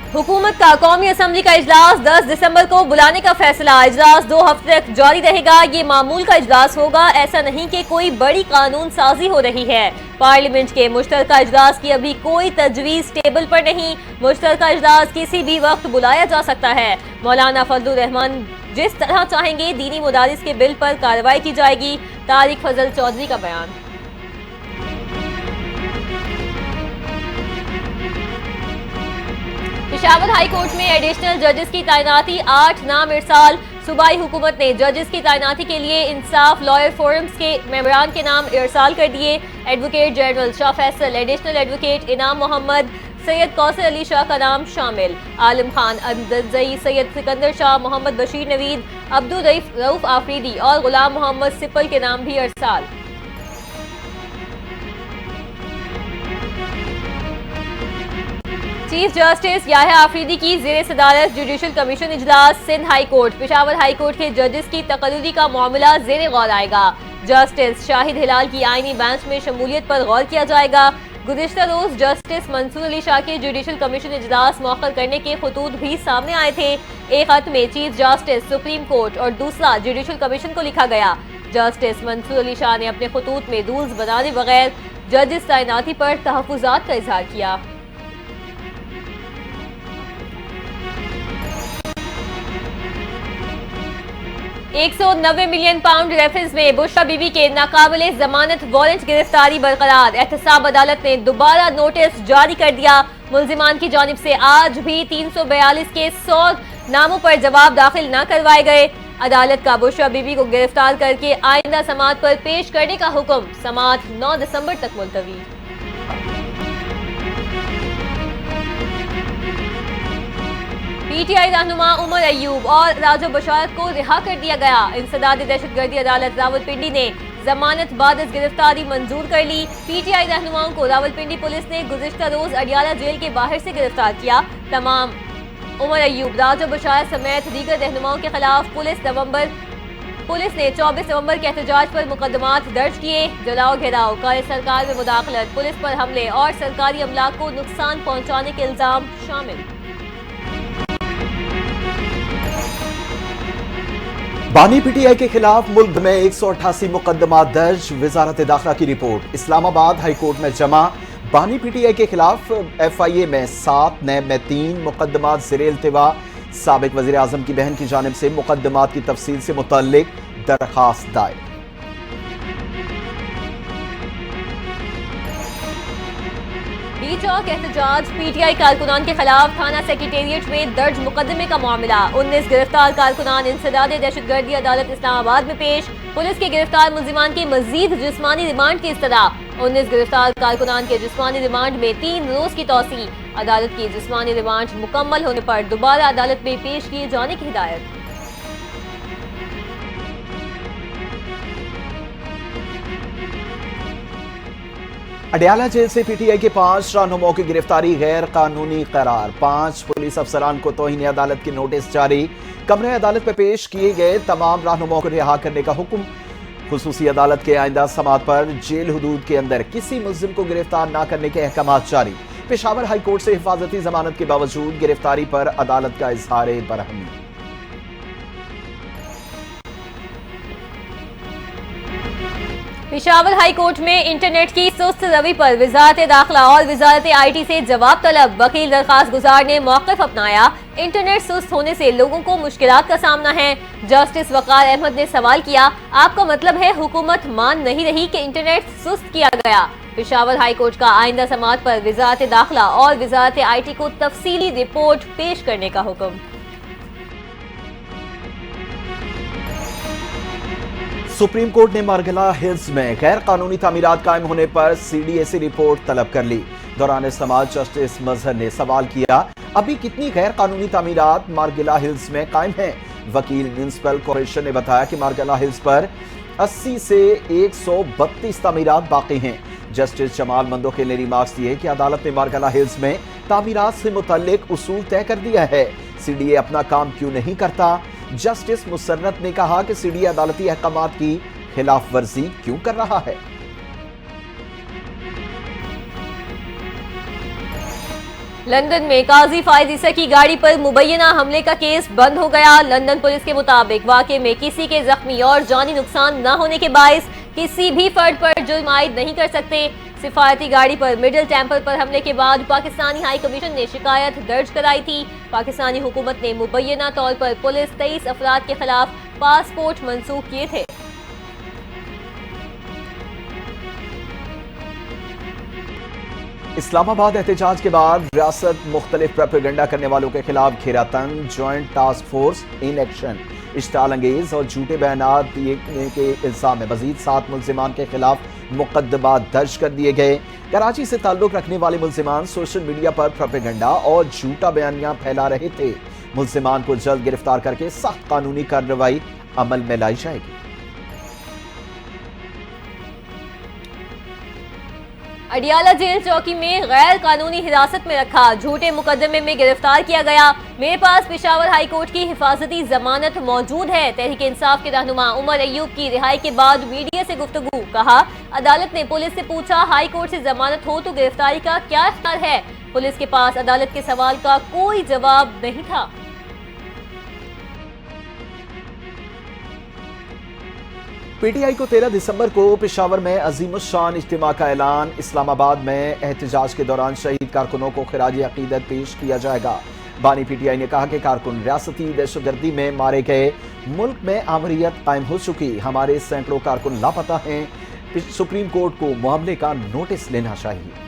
हुकूमत का कौमी असम्बली का इजलास 10 दिसंबर को बुलाने का फैसला। इजलास 2 हफ्ते तक जारी रहेगा। ये मामूल का इजलास होगा, ऐसा नहीं कि कोई बड़ी कानून साजी हो रही है। पार्लियामेंट के मुश्तरका इजलास की अभी कोई तजवीज टेबल पर नहीं। मुश्तरका इजलास किसी भी वक्त बुलाया जा सकता है। मौलाना फजलुर रहमान जिस तरह चाहेंगे दीनी मुदारिस के बिल पर कार्रवाई की जाएगी। तारिक फजल चौधरी का बयान। पेशावर हाई कोर्ट में एडिशनल जजेस की तैनाती, 8 नाम इरसाल। सूबाई हुकूमत ने जजेस की तैनाती के लिए इंसाफ लॉयर फोरम्स के मेंबरान के नाम इरसाल कर दिए। Advocate general Shah Faisal, additional advocate इनाम मोहम्मद, सैयद कौसर अली शाह का नाम शामिल। आलम खान अंदरजई, सैयद सिकंदर शाह, मोहम्मद बशीर नवीद, अब्दुल रऊफ आफरीदी और गुलाम मोहम्मद सिपल के नाम भी इरसाल। चीफ जस्टिस याह्या आफरीदी की ज़ेरे सदारत जुडिशल कमीशन इजलास। Sindh high court, Peshawar high court के जजेस की तकर्रुरी का मामला ज़ेरे गौर आएगा। जस्टिस शाहिद हिलाल की आईनी बेंच में शमूलियत पर गौर किया जाएगा। गुज़िश्ता रोज जस्टिस मंसूर अली शाह के जुडिशल कमीशन इजलास मौखर करने के खतूत भी सामने आए थे। एक खत में चीफ जस्टिस सुप्रीम कोर्ट और दूसरा जुडिशल कमीशन को लिखा गया। जस्टिस मंसूर अली शाह ने अपने खतूत में रूल्स बनाने बगैर जजेस तैनाती पर तहफ़्फ़ुज़ात का इजहार किया। 190 मिलियन पाउंड रेफरेंस में बुशरा बीबी के नाकाबिले जमानत वारंट गिरफ्तारी बरकरार। एहतसाब अदालत ने दोबारा नोटिस जारी कर दिया। मुल्जिमान की जानिब से आज भी 342 के 100 नामों पर जवाब दाखिल न करवाए गए। अदालत का बुशरा बीबी को गिरफ्तार करके आइंदा समाअत पर पेश करने का हुक्म। समाअत 9 दिसंबर तक मुलतवी। पीटीआई रहनुमा उमर अयूब और राजो बशारत को रिहा कर दिया गया। इंसदादी दहशतगर्दी अदालत रावलपिंडी ने जमानत बाद गिरफ्तारी मंजूर कर ली। पीटीआई रहनुमाओं को रावलपिंडी पुलिस ने गुज़िश्ता रोज अडियाला जेल के बाहर से गिरफ्तार किया। तमाम उमर अयूब, राजो बशारत समेत दीगर रहनुमाओं के खिलाफ पुलिस ने 24 नवंबर के एहतजाज पर मुकदमात दर्ज किए। जलाओ घेराव, कार्य सरकार में मुदाखलत, पुलिस पर हमले और सरकारी अमलाक को नुकसान पहुंचाने के इल्जाम शामिल। बानी पीटीआई के खिलाफ मुल्क में 188 मुकदमा दर्ज। वजारत दाखिला की रिपोर्ट। इस्लामाबाद हाई कोर्ट में जमा। बानी पीटीआई के खिलाफ FIA में 7, नैब में 3 मुकदमा ज़ेरे इल्तिवा। साबिक वज़ीर आज़म की बहन की जानिब से मुकदमात की तफसील से मुतल्लिक दरखास्त दायर। चौक एहतजाज, पीटीआई कारकुनान के खिलाफ थाना सेक्रेटेरिएट में दर्ज मुकदमे का मामला। 19 गिरफ्तार कारकुनान इंसदादी दहशतगर्दी अदालत इस्लामाबाद में पेश। पुलिस के गिरफ्तार मुल्जिमान की मजीद जिस्मानी रिमांड की इस्तदा। 19 गिरफ्तार कारकुनान के जिस्मानी रिमांड में 3 रोज की तौसी। अदालत की जिस्मानी रिमांड मुकम्मल होने पर दोबारा अदालत में पेश किए जाने की हिदायत। अडियाला जेल से पीटीआई के 5 रहनुमाओं की गिरफ्तारी गैर कानूनी करार। 5 पुलिस अफसरान को तौहीन अदालत की नोटिस जारी। कमरे अदालत में पेश किए गए तमाम रहनुमाओं को रिहा करने का हुक्म। खुसूसी अदालत के आइंदा समाअत पर जेल हुदूद के अंदर किसी मुल्जिम को गिरफ्तार न करने के अहकाम जारी। पेशावर हाई कोर्ट से हिफाजती जमानत के बावजूद गिरफ्तारी पर अदालत का इजहार बरहमी। पेशावर हाई कोर्ट में इंटरनेट की सुस्त रवि पर वजारत दाखिला और वजारत IT से जवाब तलब। वकील दरखास्त गुजार ने मौक़िफ़ अपनाया। इंटरनेट सुस्त होने से लोगों को मुश्किलात का सामना है। जस्टिस वकार अहमद ने सवाल किया, आपका मतलब है हुकूमत मान नहीं रही कि इंटरनेट सुस्त किया गया? पेशावर हाई कोर्ट का आइंदा समाअत पर वजारत दाखिला और वजारत IT को तफसीली रिपोर्ट पेश करने का हुक्म। सुप्रीम कोर्ट ने मार्गला हिल्स में गैर कानूनी तामीरात कायम होने पर CDAC रिपोर्ट तलब कर ली। दौरान समाअत जस्टिस मजहर ने सवाल किया, अभी कितनी गैर कानूनी तामीरात मार्गला हिल्स में कायम हैं? वकील म्युनिसिपल कॉर्पोरेशन ने बताया कि मार्गला हिल्स पर 80 से 132 तामीरात बाकी हैं। जस्टिस जमाल मंदोखे ने रिमार्क्स दिए कि अदालत ने मार्गला हिल्स में तामीरात से मुतल्लिक उसूल तय कर दिया है। CDA अपना काम क्यों नहीं करता? जस्टिस मुसर्रत ने कहा कि CDA अदालती अहकामात की खिलाफ वर्जी क्यों कर रहा है? लंदन में काजी फायद ईसा की गाड़ी पर मुबैना हमले का केस बंद हो गया। लंदन पुलिस के मुताबिक वाकये में किसी के जख्मी और जानी नुकसान न होने के बायस किसी भी फर्द पर जुर्म आयद नहीं कर सकते। सिफारती गाड़ी पर मिडिल टेम्पल पर हमले के बाद पाकिस्तानी हाई कमीशन ने शिकायत दर्ज कराई थी। पाकिस्तानी हुकूमत ने मुबैना तौर पर पुलिस 23 अफराद के खिलाफ पासपोर्ट मंसूख किए थे। इस्लामाबाद एहतजाज के बाद रियासत मुख्तलिफ प्रोपेगेंडा करने वालों के खिलाफ घेरा तंग, joint task force in action. इश्ताल अंगेज और झूठे बयानात दिए के इल्जाम में मजीद 7 मुल्जिमान के खिलाफ मुकदमा दर्ज कर दिए गए। कराची से ताल्लुक रखने वाले मुल्जिमान सोशल मीडिया पर प्रोपेगेंडा और झूठा बयानियां फैला रहे थे। मुल्जिमान को जल्द गिरफ्तार करके सख्त कानूनी कार्रवाई अमल में लाई जाएगी। अडियाला जेल चौकी में गैर कानूनी हिरासत में रखा, झूठे मुकदमे में गिरफ्तार किया गया। मेरे पास पेशावर हाई कोर्ट की हिफाजती जमानत मौजूद है। तहरीक इंसाफ के रहनुमा उमर अयूब की रिहाई के बाद मीडिया से गुफ्तगू, कहा अदालत ने पुलिस से पूछा हाई कोर्ट से जमानत हो तो गिरफ्तारी का क्या इख्तियार है। पुलिस के पास अदालत के सवाल का कोई जवाब नहीं था। पीटीआई को 13 दिसंबर को पेशावर में अजीमुशान इज्तिमा का ऐलान। इस्लामाबाद में एहतजाज के दौरान शहीद कारकुनों को खिराज अकीदत पेश किया जाएगा। बानी पीटीआई ने कहा कि कारकुन रियासती दहशतगर्दी में मारे गए, मुल्क में आमरीत कायम हो चुकी, हमारे सैकड़ों कारकुन लापता हैं। सुप्रीम कोर्ट को मामले का नोटिस लेना चाहिए।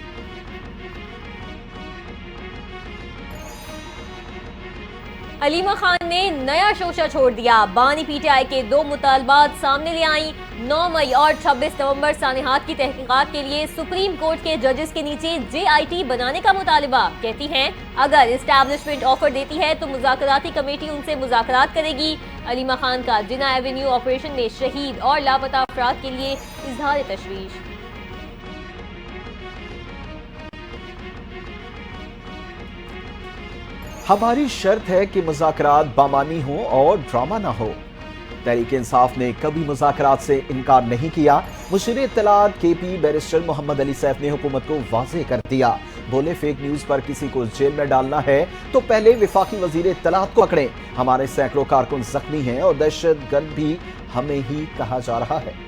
अलीमा खान ने नया शोशा छोड़ दिया। बानी पीटीआई के 2 मुतालबात सामने ले आई। 9 मई और 26 नवंबर सानेहात की तहकीकात के लिए सुप्रीम कोर्ट के जजेस के नीचे JIT बनाने का मुतालबा। कहती हैं अगर इस्टेब्लिशमेंट ऑफर देती है तो मुज़ाकराती कमेटी उनसे मुज़ाकरात करेगी। अलीमा खान का जिना एवेन्यू ऑपरेशन में शहीद और लापता अफराद के लिए इजहार तशवीश। हमारी शर्त है कि मुज़ाकरात बामानी हो और ड्रामा ना हो। तहरीक इंसाफ ने कभी मुज़ाकरात से इनकार नहीं किया। मुशीर इत्तलात KP बैरिस्टर मोहम्मद अली सैफ ने हुकूमत को वाज़ेह कर दिया। बोले फेक न्यूज पर किसी को जेल में डालना है तो पहले वफाकी वजीर इत्तलात को पकड़ें। हमारे सैकड़ों कारकुन जख्मी हैं और दहशतगर्द भी हमें ही कहा जा रहा है।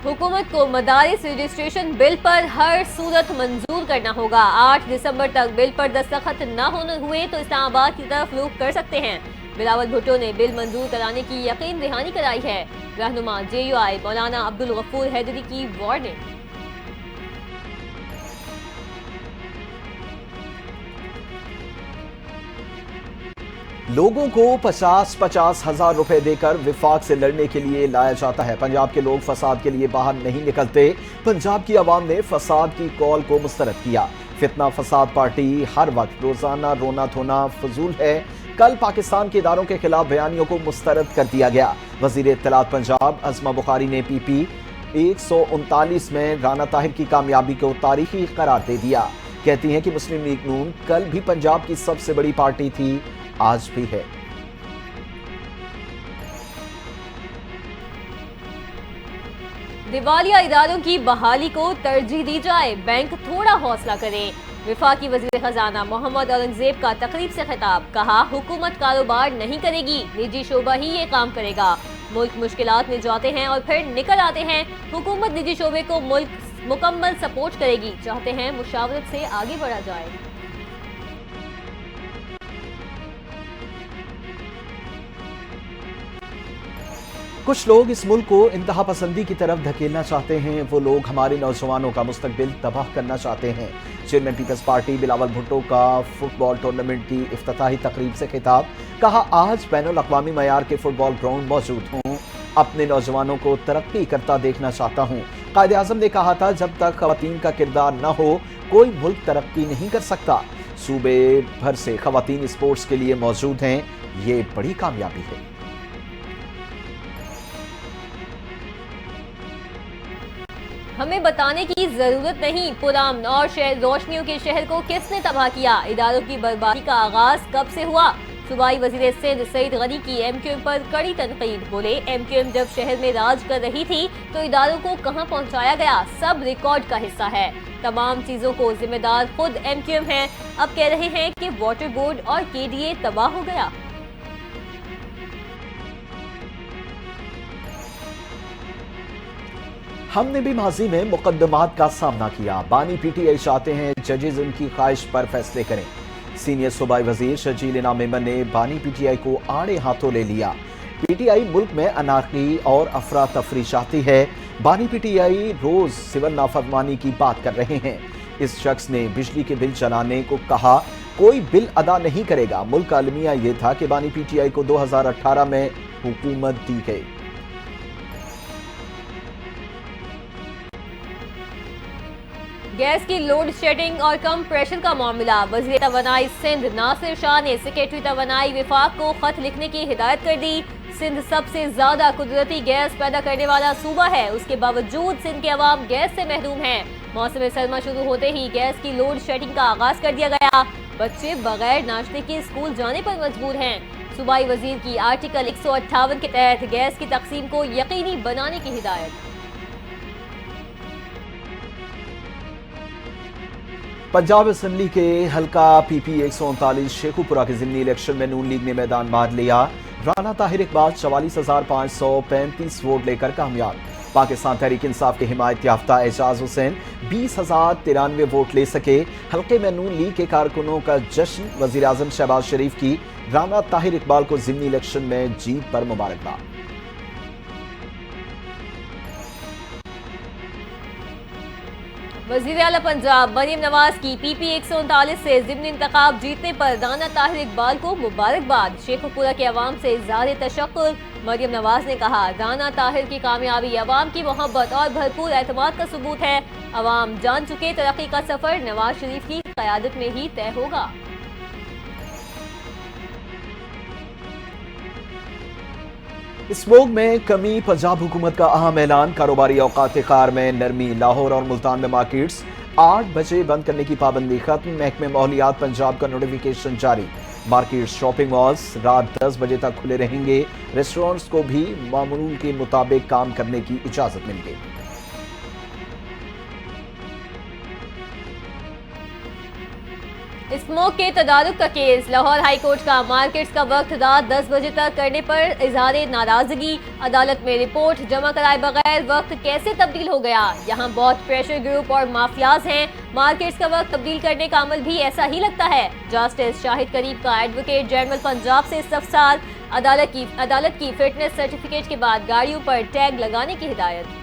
हुकूमत को मदारिस रजिस्ट्रेशन बिल पर हर सूरत मंजूर करना होगा। 8 दिसंबर तक बिल पर दस्तखत न होने हुए तो इस्लामाबाद की तरफ रुख कर सकते हैं। बिलावल भुट्टो ने बिल मंजूर कराने की यकीन दहानी कराई है। रहनुमा JUI मौलाना अब्दुल गफूर हैदरी की वार्निंग। लोगों को 50-50 हजार रुपए देकर विफाक से लड़ने के लिए लाया जाता है। पंजाब के लोग फसाद के लिए बाहर नहीं निकलते। पंजाब की आवाम ने फसाद की कॉल को मुस्तरद किया। फितना फसाद पार्टी हर वक्त रोजाना रोना धोना फजूल है। कल पाकिस्तान के इदारों के खिलाफ बयानियों को मुस्तरद कर दिया गया। वजीर इत्तलात पंजाब अज़मा बुखारी ने PP 139 में राना ताहिर की कामयाबी को तारीखी करार दे दिया। कहती हैं कि मुस्लिम लीग नून कल भी पंजाब की सबसे बड़ी पार्टी थी, आज भी है। दिवालिया इदारों की बहाली को तरजीह दी जाए, बैंक थोड़ा हौसला करें। विफाकी वजीर खजाना मोहम्मद औरंगजेब का तकरीब से खिताब, कहा हुकूमत कारोबार नहीं करेगी, निजी शोबा ही ये काम करेगा। मुल्क मुश्किलात में जाते हैं और फिर निकल आते हैं। हुकूमत निजी शोबे को मुल्क मुकम्मल सपोर्ट करेगी। चाहते हैं मुशावरत से आगे बढ़ा जाए। कुछ लोग इस मुल्क को इंतहा पसंदी की तरफ धकेलना चाहते हैं। वो लोग हमारे नौजवानों का मुस्तकबिल तबाह करना चाहते हैं। Chairman people's party Bilawal Bhutto का फुटबॉल टूर्नामेंट की इफ्तिताही तकरीब से खिताब, कहा आज बैनुल अक़वामी मयार के फुटबॉल ग्राउंड मौजूद हूँ, अपने नौजवानों को तरक्की करता देखना चाहता हूँ। कायदे आज़म ने कहा था जब तक खवातीन का किरदार न हो कोई मुल्क तरक्की नहीं कर सकता। सूबे भर से खवातीन स्पोर्ट्स के लिए मौजूद हैं, ये बड़ी कामयाबी है। हमें बताने की जरूरत नहीं पुरान और रोशनियों के शहर को किसने तबाह किया, इदारों की बर्बादी का आगाज कब से हुआ। सूबाई वजीर सिंध सईद गनी की MQM पर कड़ी तनकीद। बोले MQM जब शहर में राज कर रही थी तो इदारों को कहां पहुंचाया गया, सब रिकॉर्ड का हिस्सा है। तमाम चीजों को जिम्मेदार खुद MQM है। अब कह रहे हैं कि वाटर बोर्ड और KDA तबाह हो गया। हमने भी माजी में मुकदमात का सामना किया। बानी PTI चाहते हैं जजेज उनकी ख्वाहिश पर फैसले करें। सीनियर सूबाई वजीर शर्जील इनाम मेमन ने बानी PTI को आड़े हाथों ले लिया। PTI मुल्क में अनारकी और अफरा तफरी चाहती है। बानी PTI रोज सिविल नाफरमानी की बात कर रहे हैं। इस शख्स ने बिजली के बिल चलाने को कहा, कोई बिल अदा नहीं करेगा। मुल्क का अलमिया यह था कि बानी PTI को 2018 में हुकूमत दी गई। गैस की लोड शेडिंग और कम प्रेशर का मामला। वज़ीर तवानाई सिंध नासिर शाह ने सेक्रेटरी तवानाई विफाक को खत लिखने की हिदायत कर दी। सिंध सबसे ज्यादा कुदरती गैस पैदा करने वाला सूबा है, उसके बावजूद सिंध के अवाम गैस से महरूम हैं। मौसम सरमा शुरू होते ही गैस की लोड शेडिंग का आगाज कर दिया गया। बच्चे बगैर नाश्ते के स्कूल जाने पर मजबूर हैं। सूबाई वजीर की आर्टिकल 158 के तहत गैस की तकसीम को यकीनी बनाने की हिदायत। पंजाब असेंबली के हल्का PP 139 शेखुपुरा के जिमनी इलेक्शन में नून लीग ने मैदान मार लिया। राना ताहिर इकबाल 44,535 वोट लेकर कामयाब। पाकिस्तान तहरीक इंसाफ के हिमायत याफ्ता एजाज हुसैन 20,093 वोट ले सके। हल्के में नून लीग के कारकुनों का जश्न। वजीर आजम शहबाज शरीफ की राना ताहिर इकबाल को जिमनी इलेक्शन में जीत पर मुबारकबाद। वज़ीर आला पंजाब मरियम नवाज की PP 139 से ज़िमनी इंतखाब जीतने पर राना ताहिर इकबाल को मुबारकबाद। शेखुपुरा के अवाम से इज़हार तशक्कुर। मरियम नवाज ने कहा, राना ताहिर की कामयाबी अवाम की मोहब्बत और भरपूर एतमाद का सबूत है। अवाम जान चुके तरक्की का सफर नवाज शरीफ की क़यादत में ही तय होगा। स्मोक में कमी। पंजाब हुकूमत का अहम ऐलान। कारोबारी औकात कार में नरमी। लाहौर और मुल्तान में मार्केट्स 8 बजे बंद करने की पाबंदी खत्म। महकमे माहौलियात पंजाब का नोटिफिकेशन जारी। मार्केट्स, शॉपिंग मॉल्स रात 10 बजे तक खुले रहेंगे। रेस्टोरेंट्स को भी मामूल के मुताबिक काम करने की इजाजत मिल गई। स्मोक के तदारुक का केस। लाहौर हाई कोर्ट का मार्केट्स का वक्त रात 10 बजे तक करने पर इजहार नाराजगी। अदालत में रिपोर्ट जमा कराए बगैर वक्त कैसे तब्दील हो गया। यहाँ बहुत प्रेशर ग्रुप और माफियाज हैं। मार्केट्स का वक्त तब्दील करने का अमल भी ऐसा ही लगता है। जस्टिस शाहिद करीब का एडवोकेट जनरल पंजाब से इस्तफसार। अदालत की फिटनेस सर्टिफिकेट के बाद गाड़ियों पर टैग लगाने की हिदायत।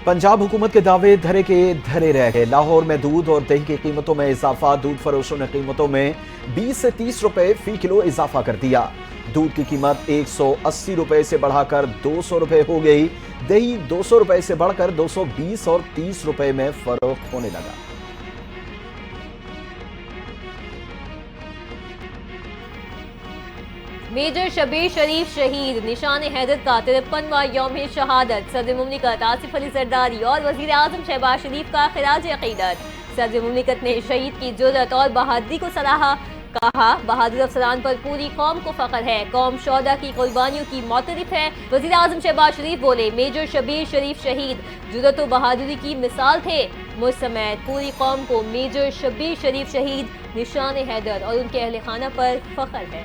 पंजाब हुकूमत के दावे धरे के धरे रह गए। लाहौर में दूध और दही की कीमतों में इजाफा। दूध फरोशों ने कीमतों में 20 से 30 रुपए फी किलो इजाफा कर दिया। दूध की कीमत 180 रुपए से बढ़ाकर 200 रुपए हो गई। दही 200 रुपए से बढ़कर 220 और 30 रुपए में फरोख्त होने लगा। मेजर शबीर शरीफ शहीद। निशान हैदर का 53वां यौम शहादत। सदर मुमलिकत आसिफ अली जरदारी और वजीर आजम शहबाज शरीफ का खिराज अकीदत। सदर मुमलिकत ने शहीद की जुर्रत और बहादुरी को सराहा। कहा, बहादुर अफसरान पर पूरी कौम को फख्र है। कौम शोहदा की कुर्बानियों की मोतरिफ है। वजीर आजम शहबाज शरीफ बोले, मेजर शबीर शरीफ शहीद जुर्रत और बहादुरी की मिसाल थे। मुझ समेत पूरी कौम को मेजर शबीर शरीफ शहीद, निशान हैदर और उनके अहल खाना पर फख्र है।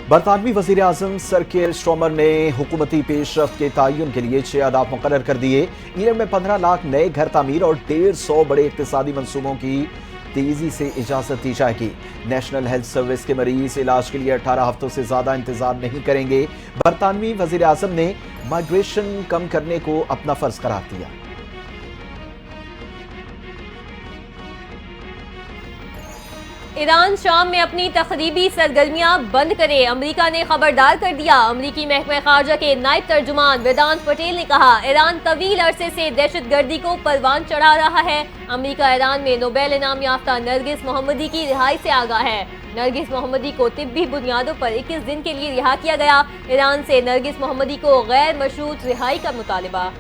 बरतानवी वजीर आजम सर केयर स्टॉमर ने हुकूमती पेशरफ्त के तयन के लिए 6 अहदाफ मुकर्रर कर दिए। ईरान में 15 लाख नए घर तामीर और 150 बड़े इक्तिसादी मंसूबों की तेजी से इजाजत दी जाएगी। नेशनल हेल्थ सर्विस के मरीज इलाज के लिए 18 हफ्तों से ज्यादा इंतजार नहीं करेंगे। बरतानवी वजीर आजम ने माइग्रेशन कम करने को अपना फर्ज करार दिया। ईरान शाम में अपनी तखरीबी सरगर्मियां बंद करे, अमेरिका ने खबरदार कर दिया। अमेरिकी महकमा खारजा के नायब तर्जुमान वेदांत पटेल ने कहा, ईरान तवील अरसे से दहशतगर्दी को परवान चढ़ा रहा है। अमेरिका ईरान में नोबेल इनाम याफ्ता नरगिस मोहम्मदी की रिहाई से आगाह है। नरगिस मोहम्मदी को तिब्बी बुनियादों पर 21 दिन के लिए रिहा किया गया। ईरान से नरगिस मोहम्मदी को गैर मशरूत रिहाई का मुतालिबा।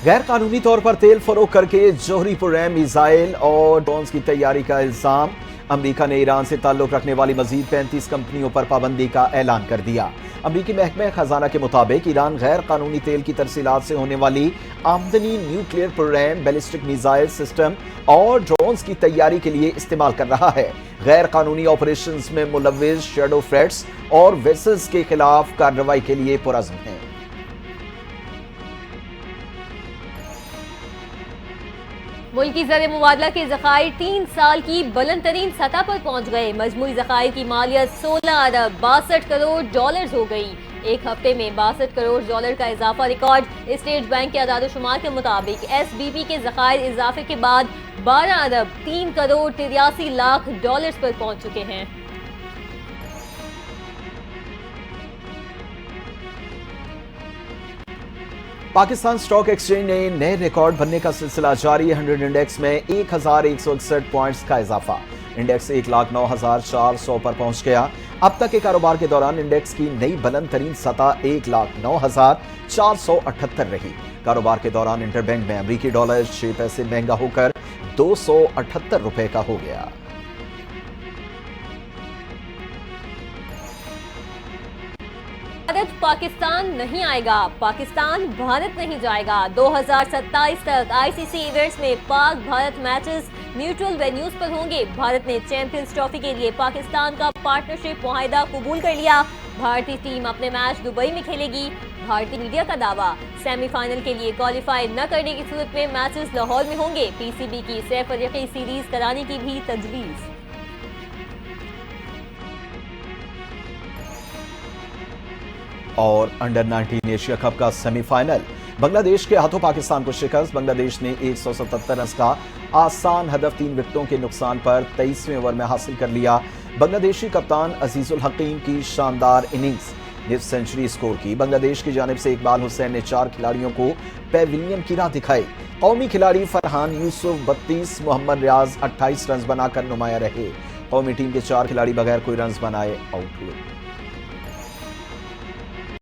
गैर कानूनी तौर पर तेल फरोख्त करके जोहरी प्रोग्राम मिसाइल और ड्रोन्स की तैयारी का इल्जाम। अमेरिका ने ईरान से ताल्लुक रखने वाली मजीद 35 कंपनियों पर पाबंदी का ऐलान कर दिया। अमेरिकी महकमे खजाना के मुताबिक ईरान गैर कानूनी तेल की तरसीलात से होने वाली आमदनी nuclear programme, ballistic missile system और ड्रोन्स की तैयारी के लिए इस्तेमाल कर रहा है। गैर कानूनी ऑपरेशंस में मुलव्विस शैडो फ्रेट्स और वेसल्स के खिलाफ कार्रवाई के लिए पुरज़्म है। मुल्की ज़र मुबादला के ज़खायर 3 साल की बुलंद तरीन सतह पर पहुंच गए। मजमूई ज़खायर की मालियत 16 अरब 62 करोड़ डॉलर हो गई। एक हफ्ते में 62 करोड़ डॉलर का इजाफा रिकॉर्ड। स्टेट बैंक के आदाद-ओ-शुमार के मुताबिक SBP के ज़खायर इजाफे के बाद 12 अरब 3 करोड़ 83 लाख डॉलर पर पहुंच चुके हैं। पाकिस्तान स्टॉक एक्सचेंज ने नए रिकॉर्ड बनने का सिलसिला जारी। 100 इंडेक्स में 1161 पॉइंट्स का इजाफा। इंडेक्स 1,09,400 पर पहुंच गया। अब तक के कारोबार के दौरान इंडेक्स की नई बुलंद तरीन सतह 1,09,478 रही। कारोबार के दौरान इंटरबैंक में अमेरिकी डॉलर 6 पैसे महंगा होकर 278 रुपए का हो गया। भारत पाकिस्तान नहीं आएगा, पाकिस्तान भारत नहीं जाएगा। 2027 तक आईसीसी इवेंट्स में Pak Bharat matches neutral venues पर होंगे। भारत ने चैंपियंस ट्रॉफी के लिए पाकिस्तान का पार्टनरशिप मुआहिदा कबूल कर लिया। भारतीय टीम अपने मैच दुबई में खेलेगी। भारतीय मीडिया का दावा, सेमीफाइनल के लिए क्वालिफाई न करने की सूरत में मैचेस लाहौर में होंगे। पीसीबी की सैफरीकी सीरीज कराने की भी तजवीज़। और अंडर 19 एशिया कप का सेमीफाइनल, बांग्लादेश के हाथों पाकिस्तान को शिकस्त। बांग्लादेश ने 177 रन का आसान हदफ 3 विकेटों के नुकसान पर 23वें ओवर में हासिल कर लिया। बांग्लादेशी कप्तान अजीजुल हकीम की शानदार इनिंग्स ने सेंचुरी स्कोर की। बांग्लादेश की जानिब से इकबाल हुसैन ने 4 खिलाड़ियों को पेविलियन की राह दिखाई। कौमी खिलाड़ी फरहान यूसुफ 32, मोहम्मद रियाज 28 रन बनाकर नुमाया रहे। कौमी टीम के 4 खिलाड़ी बगैर कोई रन बनाए आउट हुए।